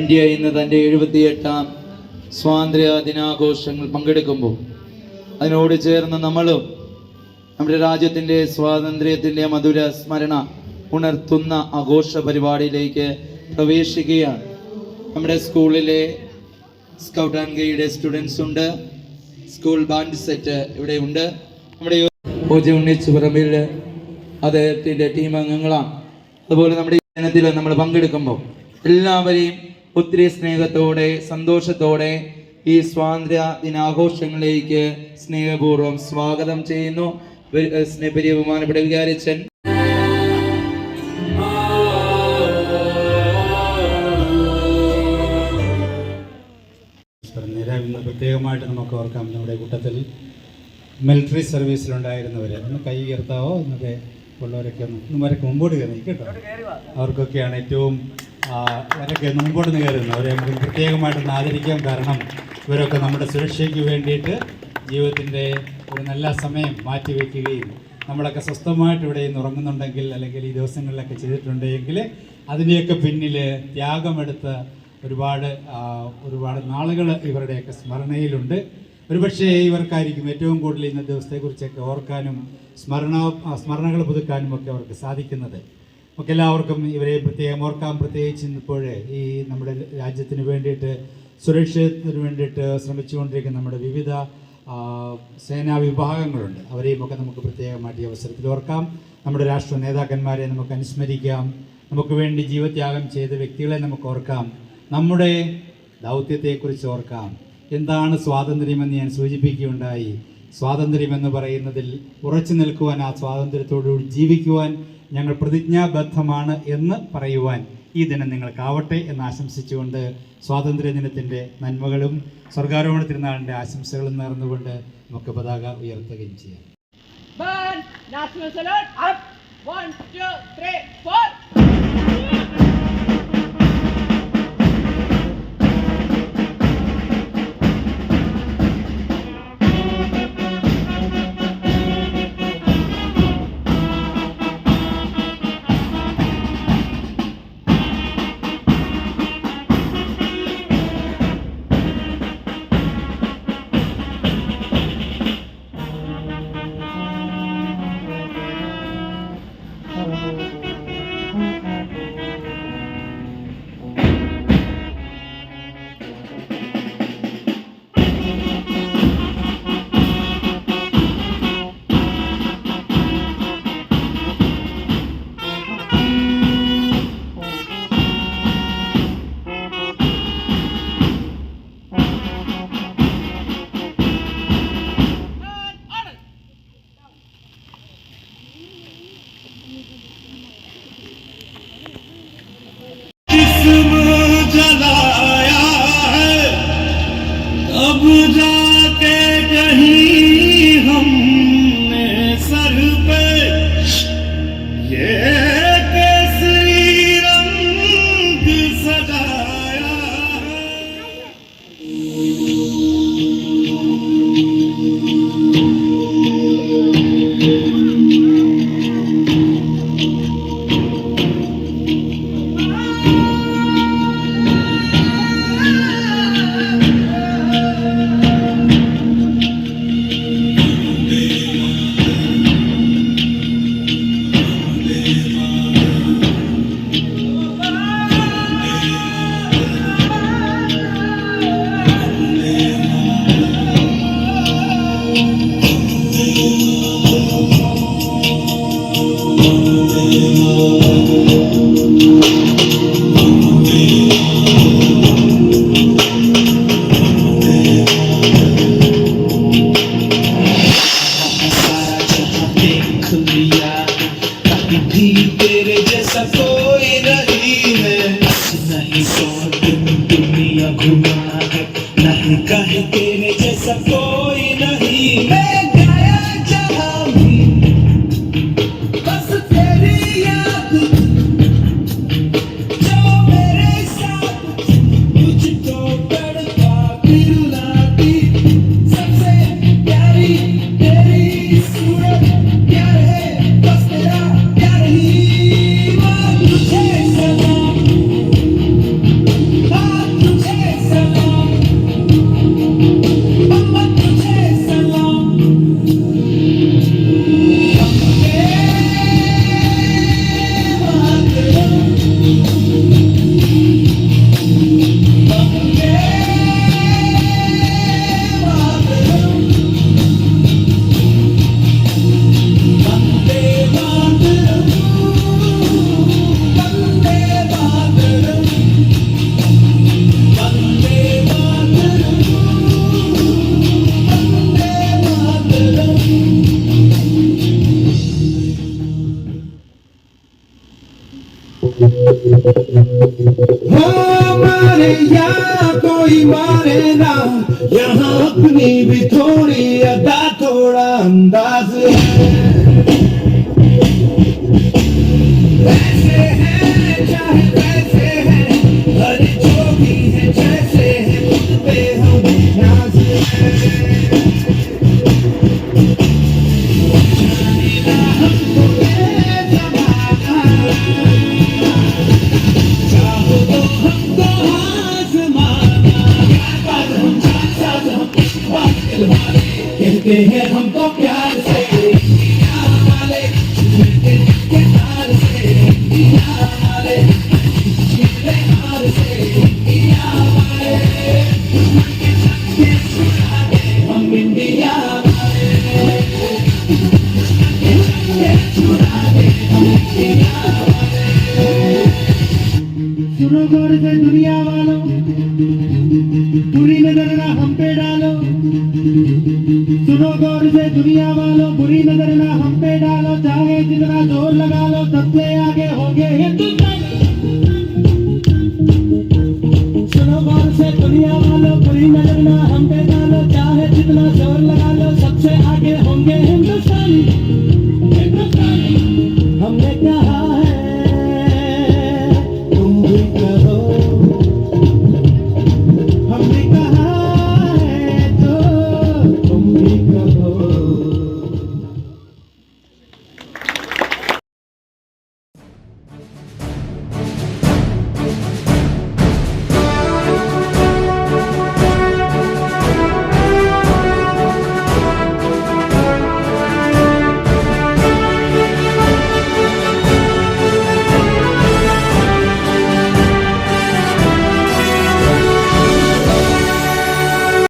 India ഇന്ന് തൻ്റെ 78ാം സ്വാതന്ത്ര്യ ദിനാഘോഷങ്ങൾ പങ്കെടുക്കുമ്പോൾ അതിനോട് ചേർന്ന് നമ്മളും നമ്മുടെ രാജ്യത്തിൻ്റെ സ്വാതന്ത്ര്യത്തിൻ്റെ മധുര സ്മരണ ഉണർത്തുന്ന ആഘോഷ പരിപാടിയിലേക്ക് പ്രവേശിക്കുകയാണ്. നമ്മുടെ സ്കൂളിലെ സ്കൗട്ട് ആൻഡ് ഗൈഡ് സ്റ്റുഡൻസ് ഉണ്ട്, സ്കൂൾ ബാൻഡ് സെറ്റ് ഇവിടെ ഉണ്ട്, നമ്മുടെ ഉണ്ണിച്ചു പറമ്പിൽ അദ്ദേഹത്തിൻ്റെ ടീം അംഗങ്ങളാണ്. അതുപോലെ നമ്മുടെ ദിനത്തിൽ നമ്മൾ പങ്കെടുക്കുമ്പോൾ എല്ലാവരെയും ഒത്തിരി സ്നേഹത്തോടെ സന്തോഷത്തോടെ ഈ സ്വാതന്ത്ര്യ ദിനാഘോഷങ്ങളിലേക്ക് സ്നേഹപൂർവ്വം സ്വാഗതം ചെയ്യുന്നു. സ്നേഹപ്രിയ ബഹുമാനപ്പെട്ട വികാരിച്ചൻ ഇന്ന് പ്രത്യേകമായിട്ട് നമുക്ക് ഓർക്കാം. നമ്മുടെ കൂട്ടത്തിൽ മിലിറ്ററി സർവീസിലുണ്ടായിരുന്നവർ ഒന്ന് കൈ ഉയർത്താവോ എന്നൊക്കെ ഉള്ളവരൊക്കെ ഒന്നുമാരൊക്കെ മുമ്പോട്ട് കയറി കേട്ടോ. അവർക്കൊക്കെയാണ് ഏറ്റവും അവരൊക്കെ മുമ്പോട്ട് നിന്ന് കയറുന്നത്. അവരെ നമുക്ക് പ്രത്യേകമായിട്ടൊന്ന് ആദരിക്കാം. കാരണം ഇവരൊക്കെ നമ്മുടെ സുരക്ഷയ്ക്ക് വേണ്ടിയിട്ട് ജീവിതത്തിൻ്റെ ഒരു നല്ല സമയം മാറ്റിവെക്കുകയും നമ്മളൊക്കെ സ്വസ്ഥമായിട്ട് ഇവിടെ നിന്ന് ഉറങ്ങുന്നുണ്ടെങ്കിൽ അല്ലെങ്കിൽ ഈ ദിവസങ്ങളിലൊക്കെ ചെയ്തിട്ടുണ്ടെങ്കിൽ അതിൻ്റെയൊക്കെ പിന്നിൽ ത്യാഗമെടുത്ത ഒരുപാട് നാളുകൾ ഇവരുടെയൊക്കെ സ്മരണയിലുണ്ട്. ഒരുപക്ഷേ ഇവർക്കായിരിക്കും ഏറ്റവും കൂടുതൽ ഇന്നത്തെ ദിവസത്തെക്കുറിച്ചൊക്കെ ഓർക്കാനും സ്മരണകൾ പുതുക്കാനും ഒക്കെ അവർക്ക് സാധിക്കുന്നത്. നമുക്ക് എല്ലാവർക്കും ഇവരെ പ്രത്യേകം ഓർക്കാം. പ്രത്യേകിച്ച് ഇപ്പോൾ ഈ നമ്മുടെ രാജ്യത്തിന് വേണ്ടിയിട്ട് സുരക്ഷത്തിന് വേണ്ടിയിട്ട് ശ്രമിച്ചുകൊണ്ടിരിക്കുന്ന നമ്മുടെ വിവിധ സേനാ വിഭാഗങ്ങളുണ്ട്. അവരെയും ഒക്കെ നമുക്ക് പ്രത്യേകമായിട്ട് ഈ അവസരത്തിൽ ഓർക്കാം. നമ്മുടെ രാഷ്ട്രീയ നേതാക്കന്മാരെ നമുക്ക് അനുസ്മരിക്കാം. നമുക്ക് വേണ്ടി ജീവത്യാഗം ചെയ്ത വ്യക്തികളെ നമുക്ക് ഓർക്കാം. നമ്മുടെ ദൗത്യത്തെക്കുറിച്ച് ഓർക്കാം. എന്താണ് സ്വാതന്ത്ര്യമെന്ന് ഞാൻ സൂചിപ്പിക്കുകയുണ്ടായി. സ്വാതന്ത്ര്യമെന്ന് പറയുന്നതിൽ ഉറച്ചു നിൽക്കുവാൻ, ആ സ്വാതന്ത്ര്യത്തോടുകൂടി ജീവിക്കുവാൻ ഞങ്ങൾ പ്രതിജ്ഞാബദ്ധമാണ് എന്ന് പറയുവാൻ ഈ ദിനം നിങ്ങൾക്കാവട്ടെ എന്ന് ആശംസിച്ചുകൊണ്ട് സ്വാതന്ത്ര്യ ദിനത്തിൻ്റെ നന്മകളും സ്വർഗാരോഹണ തിരുനാളിൻ്റെ ആശംസകളും നേർന്നുകൊണ്ട് നമുക്ക് പതാക ഉയർത്തുകയും ചെയ്യാം. Yes, हमारे यहाँ कोई मारे ना, यहाँ अपनी भी थोड़ी अदा थोड़ा अंदाज है। वैसे हैं चाहे वैसे हैं, हर जो भी है जैसे है, खुद पे हम नाज है। जाने ना हमको ये ज़माना, चाहो तो हमको आज़माना। प्यार पर हम जान साथ हम इश्क बात दिलवाले, कहते हैं हमको प्यार से इंडिया वाले, झूमते के हार से इंडिया वाले, झूमते हार से इंडिया वाले, दुश्मन के छक्के छुड़ा दे हम इंडिया वाले, दुश्मन के छक्के छुड़ा दे हम इंडिया वाले। सुनो गौर से दुनिया वालों, बुरी नजर ना हम पे डालो। सुनो गौर से दुनिया वालों, बुरी नजर ना हम पे डालो। चाहे जितना जोर लगा लो, सबसे आगे होंगे हिंदुस्तान। सुनो गौर से दुनिया वालों, बुरी नजर ना हम पे डालो। चाहे जितना जोर लगा लो, सबसे आगे होंगे हिंदुस्तानी। हिंदुस्तानी हमने कहा